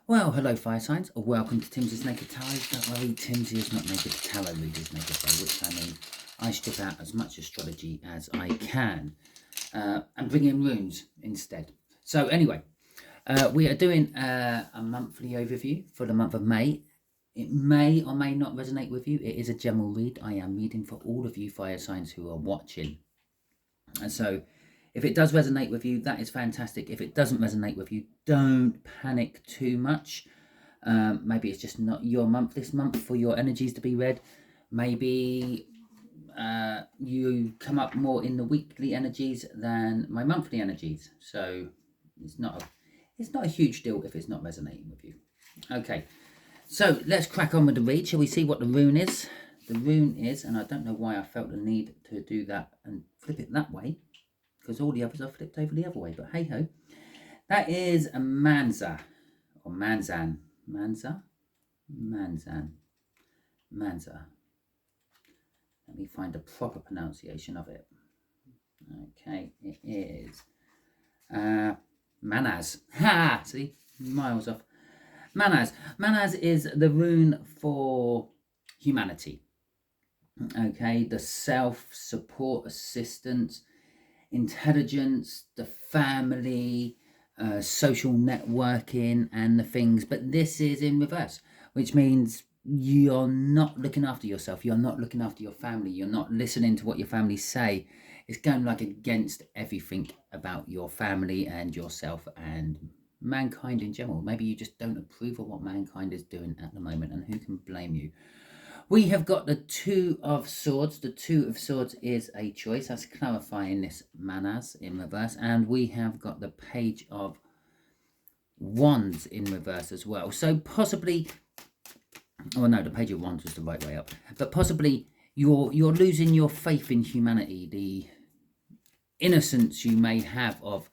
Well, hello fire signs, or welcome to Timsy Naked Tarot. Don't worry, Timsy is not naked, tarot readers naked, by which I mean I strip out as much astrology as I can and bring in runes instead. So anyway, we are doing a monthly overview for the month of May. It may or may not resonate with you. It is a general read. I am reading for all of you fire signs who are watching. And so if it does resonate with you, that is fantastic. If it doesn't resonate with you, don't panic too much. Maybe it's just not your month this month for your energies to be read. Maybe you come up more in the weekly energies than my monthly energies. So it's not a huge deal if it's not resonating with you. Okay, so let's crack on with the read. Shall we see what the rune is? The rune is, and I don't know why I felt the need to do that and flip it that way, because all the others are flipped over the other way, but hey ho. That is a Manza, or Manzan. Manza? Manzan. Manza. Let me find a proper pronunciation of it. Okay, it is Manaz. Ha! See? Miles off. Manaz. Manaz is the rune for humanity. Okay, the self, support, assistance, intelligence, the family, social networking and the things, but this is in reverse, which means you're not looking after yourself, you're not looking after your family, you're not listening to what your family say. It's going like against everything about your family and yourself and mankind in general. Maybe you just don't approve of what mankind is doing at the moment, and who can blame you? We have got the Two of Swords. The Two of Swords is a choice. That's clarifying this Manaz in reverse. And we have got the Page of Wands in reverse as well. So possibly, oh no, the Page of Wands was the right way up. But possibly you're losing your faith in humanity, the innocence you may have of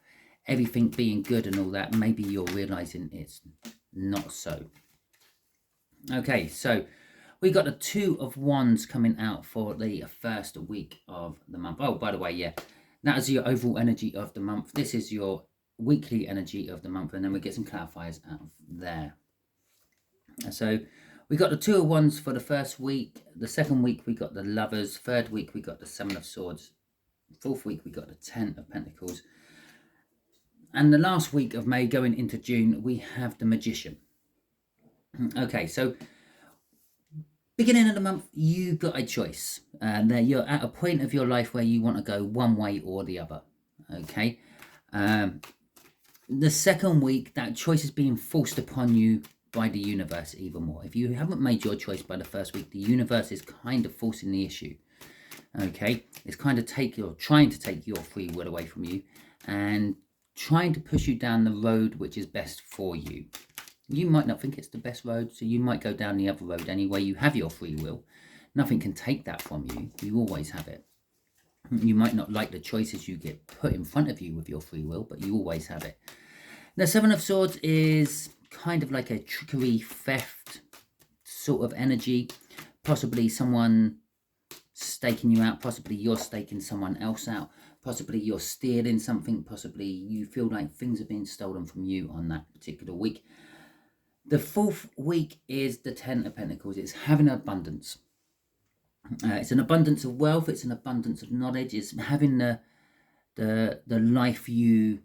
everything being good and all that. Maybe you're realizing it's not so. Okay, so we got the Two of Wands coming out for the first week of the month. Oh, by the way, yeah, that is your overall energy of the month. This is your weekly energy of the month, and then we get some clarifiers out of there. So we got the Two of Wands for the first week. The second week we got the Lovers. Third week we got the Seven of Swords. Fourth week we got the Ten of Pentacles. And the last week of May going into June, we have the Magician. Okay, so beginning of the month, you've got a choice. You're at a point of your life where you want to go one way or the other. Okay. The second week, that choice is being forced upon you by the universe even more. If you haven't made your choice by the first week, the universe is kind of forcing the issue. Okay. It's kind of trying to take your free will away from you and trying to push you down the road which is best for you. You might not think it's the best road, so you might go down the other road anyway. You have your free will. Nothing can take that from you. You always have it. You might not like the choices you get put in front of you with your free will, but you always have it. The Seven of Swords is kind of like a trickery, theft sort of energy. Possibly someone staking you out. Possibly you're staking someone else out. Possibly you're stealing something. Possibly you feel like things are being stolen from you on that particular week. The fourth week is the Ten of Pentacles. It's having abundance. It's an abundance of wealth. It's an abundance of knowledge. It's having the life you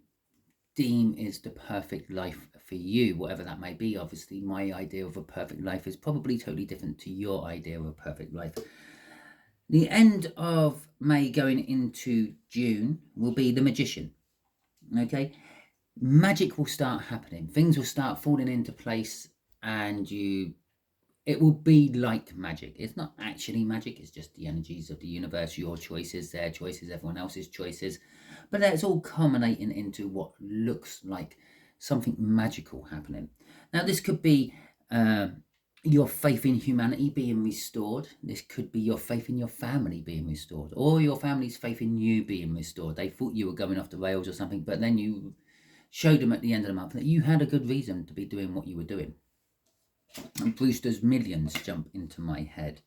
deem is the perfect life for you, whatever that may be. Obviously, my idea of a perfect life is probably totally different to your idea of a perfect life. The end of May going into June will be the Magician. Okay. Magic will start happening. Things will start falling into place, and it will be like magic. It's not actually magic. It's just the energies of the universe, your choices, their choices, everyone else's choices. But that's all culminating into what looks like something magical happening. Now, this could be your faith in humanity being restored. This could be your faith in your family being restored, or your family's faith in you being restored. They thought you were going off the rails or something, but then you showed them at the end of the month that you had a good reason to be doing what you were doing. And Brewster's Millions jump into my head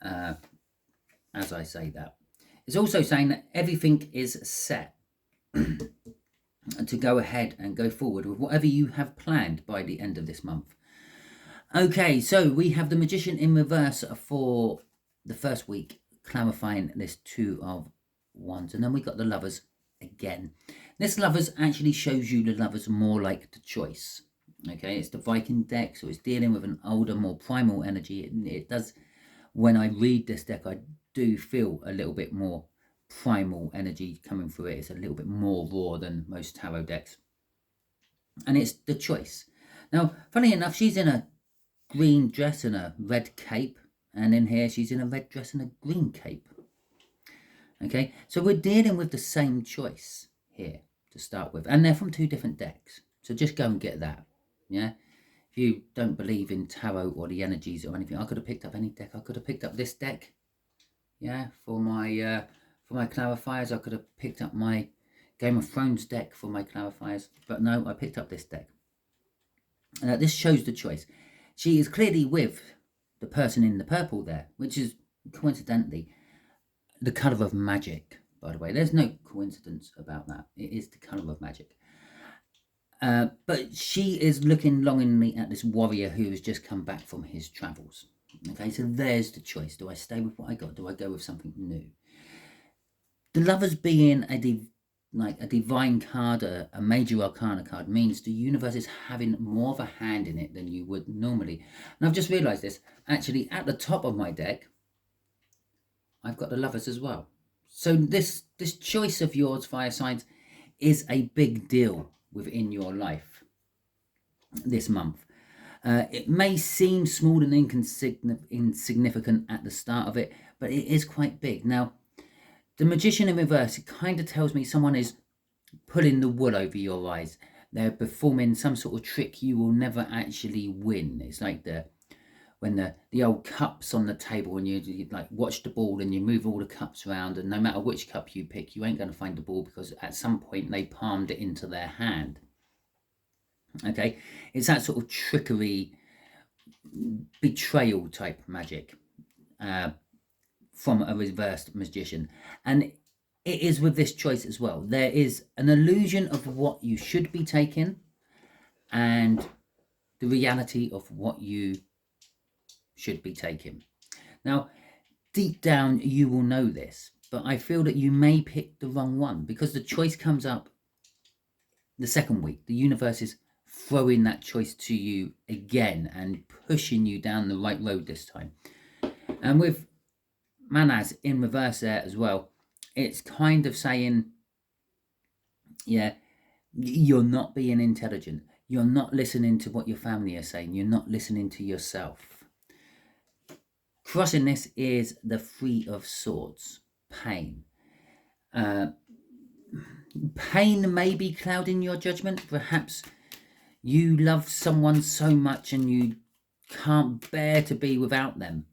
as I say that. It's also saying that everything is set. to go ahead and go forward with whatever you have planned by the end of this month. Okay, so we have the Magician in reverse for the first week, clarifying this Two of Wands. And then we got the Lovers again. This Lovers actually shows you the Lovers more like the choice. Okay, it's the Viking deck, so it's dealing with an older, more primal energy. It does, when I read this deck, I do feel a little bit more primal energy coming through it. It's a little bit more raw than most tarot decks. And it's the choice. Now, funny enough, she's in a green dress and a red cape, and in here she's in a red dress and a green cape. Okay, so we're dealing with the same choice here to start with, and they're from two different decks, so just go and get that. Yeah, if you don't believe in tarot or the energies or anything, I could have picked up any deck. I could have picked up this deck, yeah, for my clarifiers. I could have picked up my Game of Thrones deck for my clarifiers, but no, I picked up this deck. This shows the choice. She is clearly with the person in the purple there, which is coincidentally the colour of magic, by the way. There's no coincidence about that. It is the colour of magic. But she is looking longingly at this warrior who has just come back from his travels. Okay, so there's the choice. Do I stay with what I got? Do I go with something new? The Lovers being a divine card, a major arcana card, means the universe is having more of a hand in it than you would normally. And I've just realised this. Actually, at the top of my deck, I've got the Lovers as well. So this choice of yours, fire signs, is a big deal within your life this month. It may seem small and insignificant at the start of it, but it is quite big. Now, the Magician in reverse, it kind of tells me someone is pulling the wool over your eyes. They're performing some sort of trick you will never actually win. It's like when the old cups on the table and you like watch the ball and you move all the cups around, and no matter which cup you pick, you ain't going to find the ball because at some point they palmed it into their hand. Okay, it's that sort of trickery, betrayal type magic. From a reversed magician, and it is with this choice as well. There is an illusion of what you should be taking and the reality of what you should be taking. Now, deep down you will know this, but I feel that you may pick the wrong one because the choice comes up the second week. The universe is throwing that choice to you again and pushing you down the right road this time. And with Manaz in reverse there as well, it's kind of saying, yeah, you're not being intelligent. You're not listening to what your family are saying. You're not listening to yourself. Crossing this is the Three of Swords, pain. Pain may be clouding your judgment. Perhaps you love someone so much and you can't bear to be without them,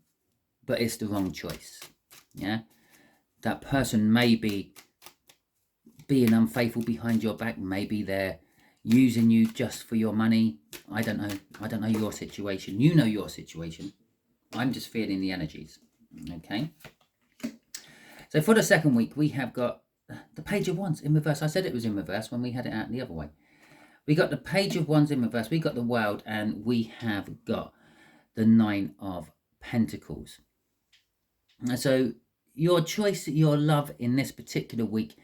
but it's the wrong choice. Yeah, that person may be being unfaithful behind your back. Maybe they're using you just for your money. I don't know your situation. You know your situation. I'm just feeling the energies. Okay, so for the second week we have got the Page of Wands in reverse. I said it was in reverse when we had it out the other way. We got the Page of Wands in reverse, we got the World, and we have got the Nine of Pentacles. So your choice, your love in this particular week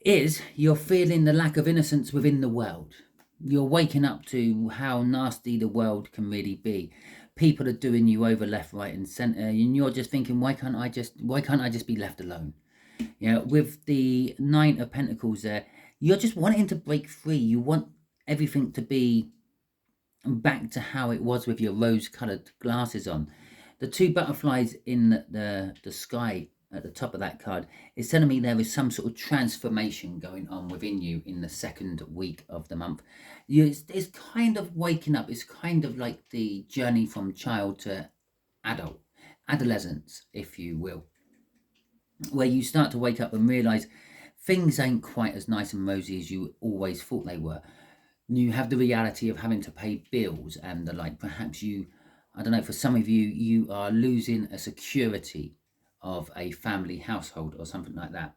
is you're feeling the lack of innocence within the world. You're waking up to how nasty the world can really be. People are doing you over left, right and centre, and you're just thinking, why can't I just be left alone? You know, with the Nine of Pentacles there, you're just wanting to break free. You want everything to be back to how it was with your rose-coloured glasses on. The two butterflies in the sky at the top of that card is telling me there is some sort of transformation going on within you in the second week of the month. It's kind of waking up. It's kind of like the journey from child to adolescence, if you will, where you start to wake up and realise things ain't quite as nice and rosy as you always thought they were. You have the reality of having to pay bills and the like. Perhaps I don't know, for some of you, you are losing a security of a family household or something like that.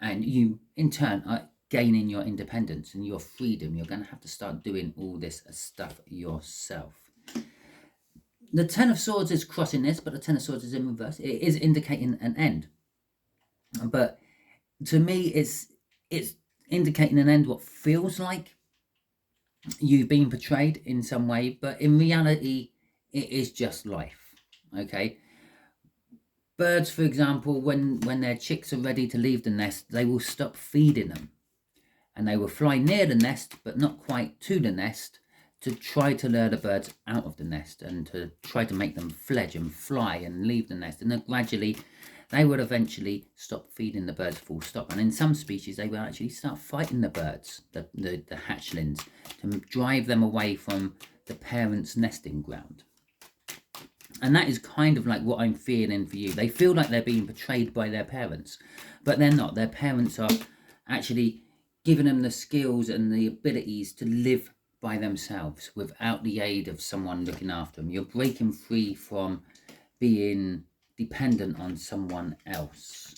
And you, in turn, gaining your independence and your freedom. You're going to have to start doing all this stuff yourself. The Ten of Swords is crossing this, but the Ten of Swords is in reverse. It is indicating an end. But to me, it's indicating an end what feels like you've been betrayed in some way, but in reality, it is just life, okay? Birds, for example, when their chicks are ready to leave the nest, they will stop feeding them. And they will fly near the nest, but not quite to the nest, to try to lure the birds out of the nest and to try to make them fledge and fly and leave the nest. And then gradually, they would eventually stop feeding the birds full stop. And in some species, they will actually start fighting the birds, the hatchlings, to drive them away from the parents' nesting ground. And that is kind of like what I'm feeling for you. They feel like they're being betrayed by their parents, but they're not. Their parents are actually giving them the skills and the abilities to live by themselves without the aid of someone looking after them. You're breaking free from being dependent on someone else.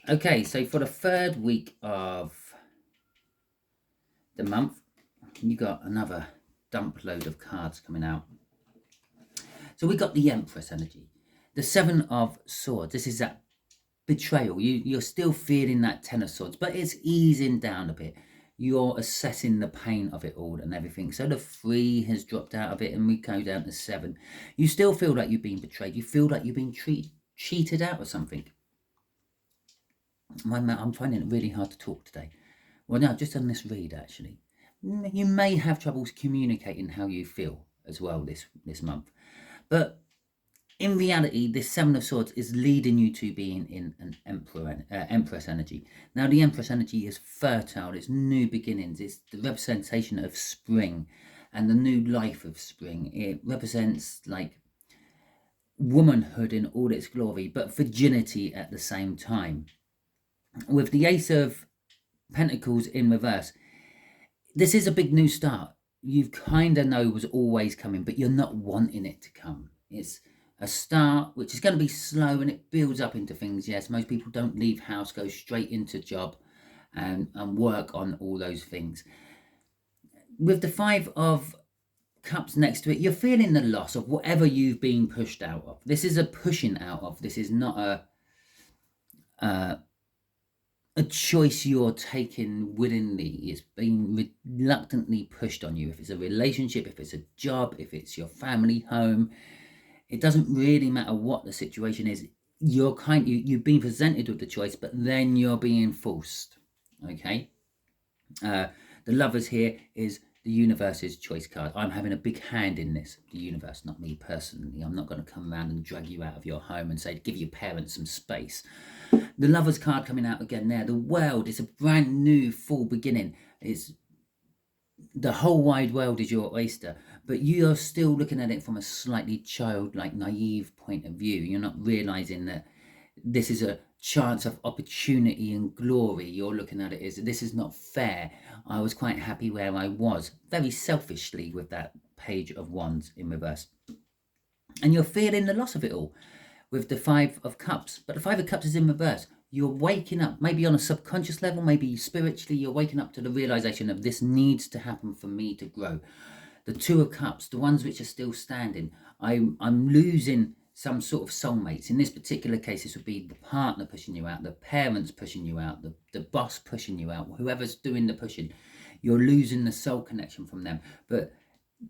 Okay, so for the third week of the month, you got another dump load of cards coming out. So we got the Empress energy, the Seven of Swords. This is that betrayal. You're still feeling that Ten of Swords, but it's easing down a bit. You're assessing the pain of it all and everything. So the 3 has dropped out of it and we go down to 7. You still feel like you've been betrayed. You feel like you've been cheated out of something. I'm finding it really hard to talk today. Well, no, I've just done this read, actually. You may have troubles communicating how you feel as well this month. But in reality, this 7 of Swords is leading you to being in an Empress energy. Now, the Empress energy is fertile. It's new beginnings. It's the representation of spring and the new life of spring. It represents like womanhood in all its glory, but virginity at the same time. With the Ace of Pentacles in reverse, this is a big new start. You kind of know was always coming, but you're not wanting it to come. It's a start which is going to be slow and it builds up into things. Yes, most people don't leave house, go straight into job and work on all those things. With the 5 of Cups next to it, you're feeling the loss of whatever you've been pushed out of. This is a pushing out of. This is not a choice you're taking willingly. It's being reluctantly pushed on you. If it's a relationship, if it's a job, if it's your family home, it doesn't really matter what the situation is. You've been presented with the choice, but then you're being forced. Okay. The Lovers here is the universe's choice card. I'm having a big hand in this. The universe, not me personally. I'm not going to come around and drag you out of your home and say, give your parents some space. The Lovers card coming out again there. The World is a brand new full beginning. It's the whole wide world is your oyster, but you're still looking at it from a slightly childlike, naive point of view. You're not realizing that this is a chance of opportunity and glory. You're looking at it as, this is not fair. I was quite happy where I was, very selfishly, with that Page of Wands in reverse. And you're feeling the loss of it all with the 5 of Cups. But the 5 of Cups is in reverse. You're waking up, maybe on a subconscious level, maybe spiritually, you're waking up to the realization of this needs to happen for me to grow. The 2 of Cups, the ones which are still standing, I'm losing some sort of soulmates. In this particular case, this would be the partner pushing you out, the parents pushing you out, the boss pushing you out, whoever's doing the pushing. You're losing the soul connection from them. But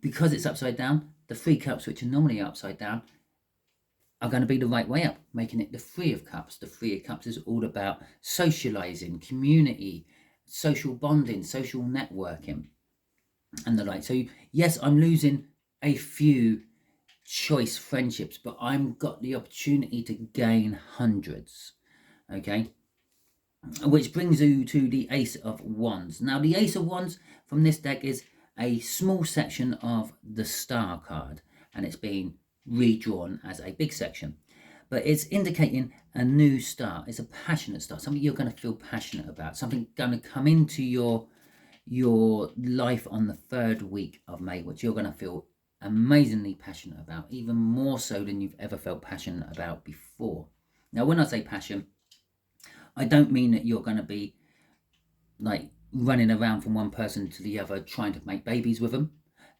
because it's upside down, the 3 Cups, which are normally upside down, are going to be the right way up, making it the 3 of Cups. The 3 of Cups is all about socializing, community, social bonding, social networking, and the like. So yes, I'm losing a few choice friendships, but I've got the opportunity to gain hundreds. Okay, which brings you to the Ace of Wands. Now, the Ace of Wands from this deck is a small section of the Star card, and it's being redrawn as a big section, but it's indicating a new start. It's a passionate start, something you're going to feel passionate about, something going to come into your life on the 3rd week of May, which you're going to feel amazingly passionate about, even more so than you've ever felt passionate about before. Now, when I say passion, I don't mean that you're going to be like running around from one person to the other trying to make babies with them.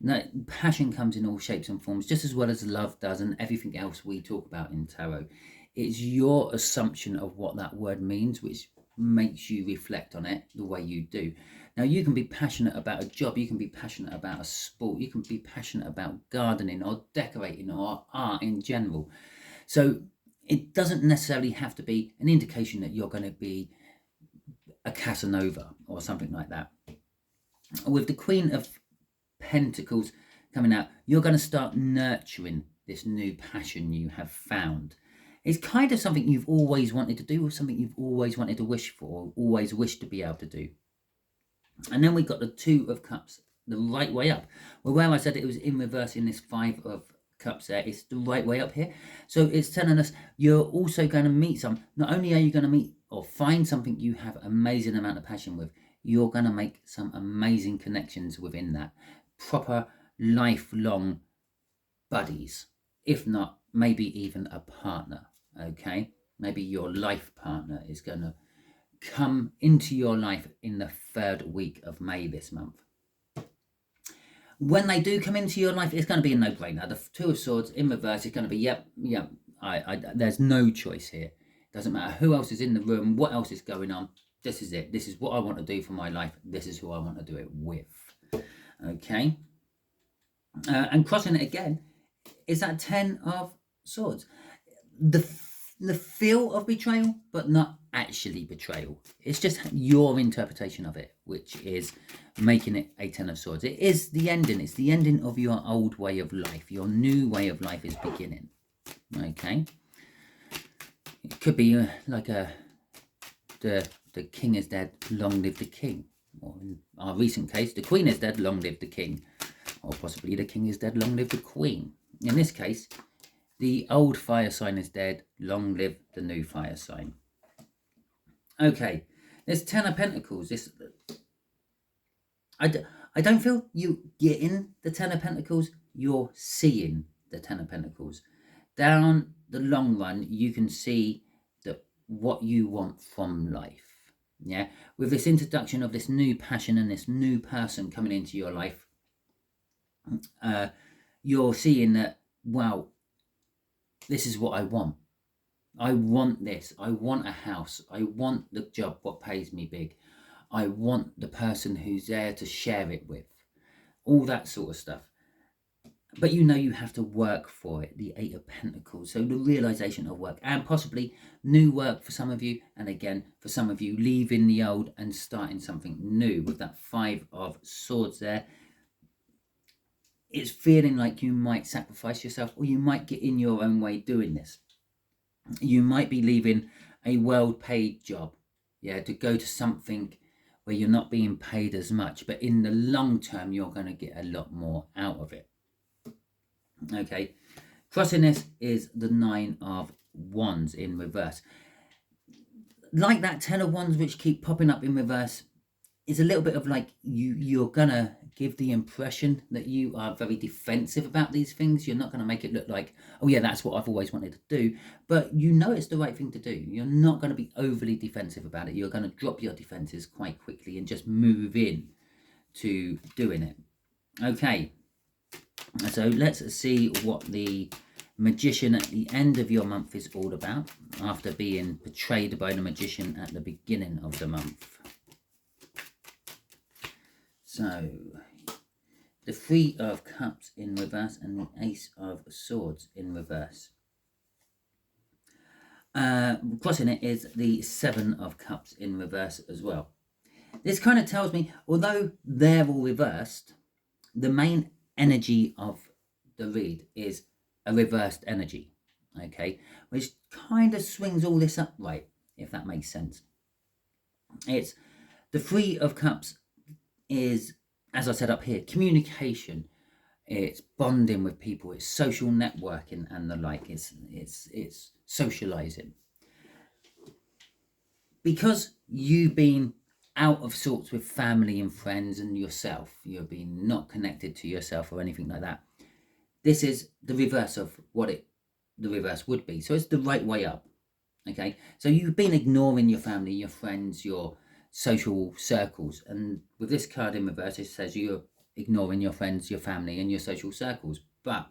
No, passion comes in all shapes and forms, just as well as love does and everything else we talk about in tarot. It's your assumption of what that word means which makes you reflect on it the way you do. Now, you can be passionate about a job, you can be passionate about a sport, you can be passionate about gardening or decorating or art in general. So it doesn't necessarily have to be an indication that you're going to be a Casanova or something like that. With the Queen of Pentacles coming out, you're going to start nurturing this new passion you have found. It's kind of something you've always wanted to do, or something you've always wanted to wish for, or always wished to be able to do. And then we got the Two of Cups, the right way up. Well, where I said it was in reverse in this Five of Cups there, it's the right way up here. So it's telling us you're also going to meet not only are you going to meet or find something you have amazing amount of passion with, you're going to make some amazing connections within that. Proper lifelong buddies, if not maybe even a partner. Okay, maybe your life partner is going to come into your life in the 3rd week of May this month. When they do come into your life, it's going to be a no-brainer. The Two of Swords in reverse is going to be, yep, there's no choice here. Doesn't matter who else is in the room, what else is going on. This is it. This is what I want to do for my life. This is who I want to do it with. Okay. And crossing it again is that 10 of Swords. The feel of betrayal, but not actually betrayal. It's just your interpretation of it, which is making it a 10 of Swords. It is the ending. It's the ending of your old way of life. Your new way of life is beginning. Okay. It could be like the king is dead, long live the king. Or in our recent case, the queen is dead, long live the king. Or possibly the king is dead, long live the queen. In this case, the old fire sign is dead, long live the new fire sign. Okay, there's 10 of Pentacles. I don't feel you getting the 10 of Pentacles, you're seeing the 10 of Pentacles. Down the long run, you can see that what you want from life. Yeah, with this introduction of this new passion and this new person coming into your life, you're seeing that, wow, this is what I want. I want this. I want a house. I want the job what pays me big. I want the person who's there to share it with. All that sort of stuff. But you know you have to work for it, the 8 of Pentacles. So the realization of work and possibly new work for some of you. And again, for some of you, leaving the old and starting something new with that 5 of Swords there. It's feeling like you might sacrifice yourself, or you might get in your own way doing this. You might be leaving a well-paid job, yeah, to go to something where you're not being paid as much, but in the long term, you're going to get a lot more out of it. Okay, crossing this is the 9 of Wands in reverse. Like that 10 of Wands, which keep popping up in reverse, is a little bit of like you're gonna give the impression that you are very defensive about these things. You're not going to make it look like, oh yeah, that's what I've always wanted to do, but you know it's the right thing to do. You're not going to be overly defensive about it. You're going to drop your defenses quite quickly and just move in to doing it. Okay, so let's see what the Magician at the end of your month is all about, after being portrayed by the Magician at the beginning of the month. So, the 3 of Cups in reverse and the Ace of Swords in reverse. Crossing it is the 7 of Cups in reverse as well. This kind of tells me, although they're all reversed, the main energy of the read is a reversed energy, okay? Which kind of swings all this upright, if that makes sense. It's the 3 of Cups is, as I said up here, communication. It's bonding with people. It's social networking and the like. It's socializing. Because you've been out of sorts with family and friends and yourself, you've been not connected to yourself or anything like that. This is the reverse of what the reverse would be. So it's the right way up. Okay, so you've been ignoring your family, your friends, your social circles. And with this card in reverse, it says you're ignoring your friends, your family, and your social circles. But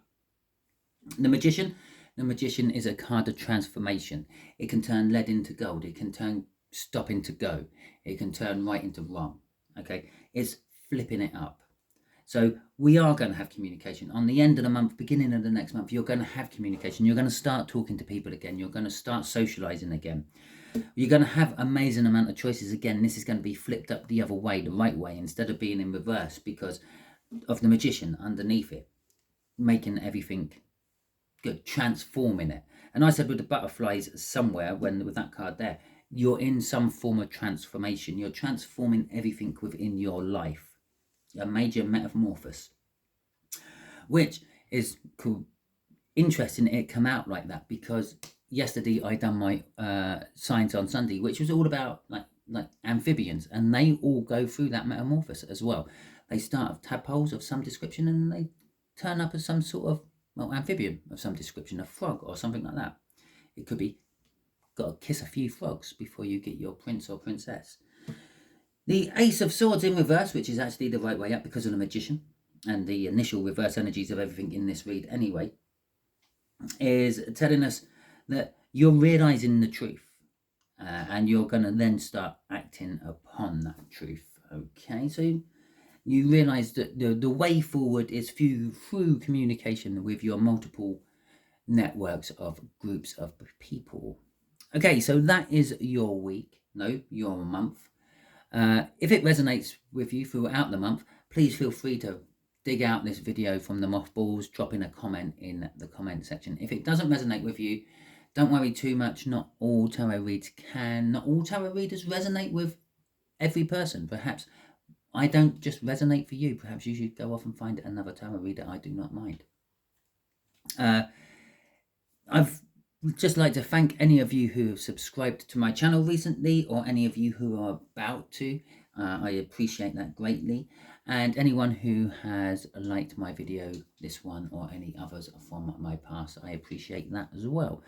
the Magician is a card of transformation. It can turn lead into gold. It can turn stop into go. It can turn right into wrong. Okay, it's flipping it up. So we are going to have communication. On the end of the month, beginning of the next month, you're going to have communication. You're going to start talking to people again. You're going to start socializing again. You're going to have amazing amount of choices again. This is going to be flipped up the other way, the right way, instead of being in reverse, because of the Magician underneath it, making everything good, transforming it. And I said with the butterflies somewhere, when with that card there, you're in some form of transformation. You're transforming everything within your life. A major metamorphosis, which is cool. Interesting it come out like that, because yesterday I done my Signs on Sunday, which was all about like amphibians, and they all go through that metamorphosis as well. They start with tadpoles of some description, and they turn up as some sort of amphibian of some description, a frog or something like that. It could be got to kiss a few frogs before you get your prince or princess. The Ace of Swords in reverse, which is actually the right way up because of the Magician and the initial reverse energies of everything in this read anyway, is telling us that you're realizing the truth and you're going to then start acting upon that truth. Okay, so you realize that the way forward is through communication with your multiple networks of groups of people. Okay, so that is your week, your month. If it resonates with you throughout the month, please feel free to dig out this video from the mothballs, drop in a comment in the comment section. If it doesn't resonate with you, don't worry too much. Not all tarot readers resonate with every person. Perhaps I don't just resonate for you. Perhaps you should go off and find another tarot reader. I do not mind. I've just like to thank any of you who have subscribed to my channel recently, or any of you who are about to. I appreciate that greatly. And anyone who has liked my video, this one or any others from my past, I appreciate that as well.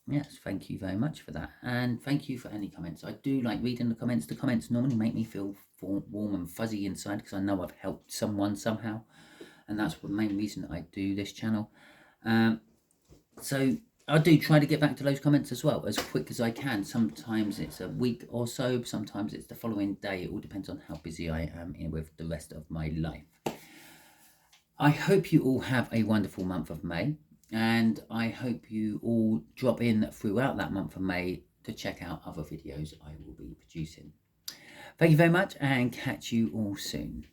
Yes, thank you very much for that. And thank you for any comments. I do like reading the comments. The comments normally make me feel warm and fuzzy inside, because I know I've helped someone somehow. And that's the main reason I do this channel. So I do try to get back to those comments as well, as quick as I can. Sometimes it's a week or so, sometimes it's the following day. It all depends on how busy I am with the rest of my life. I hope you all have a wonderful month of May, and I hope you all drop in throughout that month of May to check out other videos I will be producing. Thank you very much, and catch you all soon.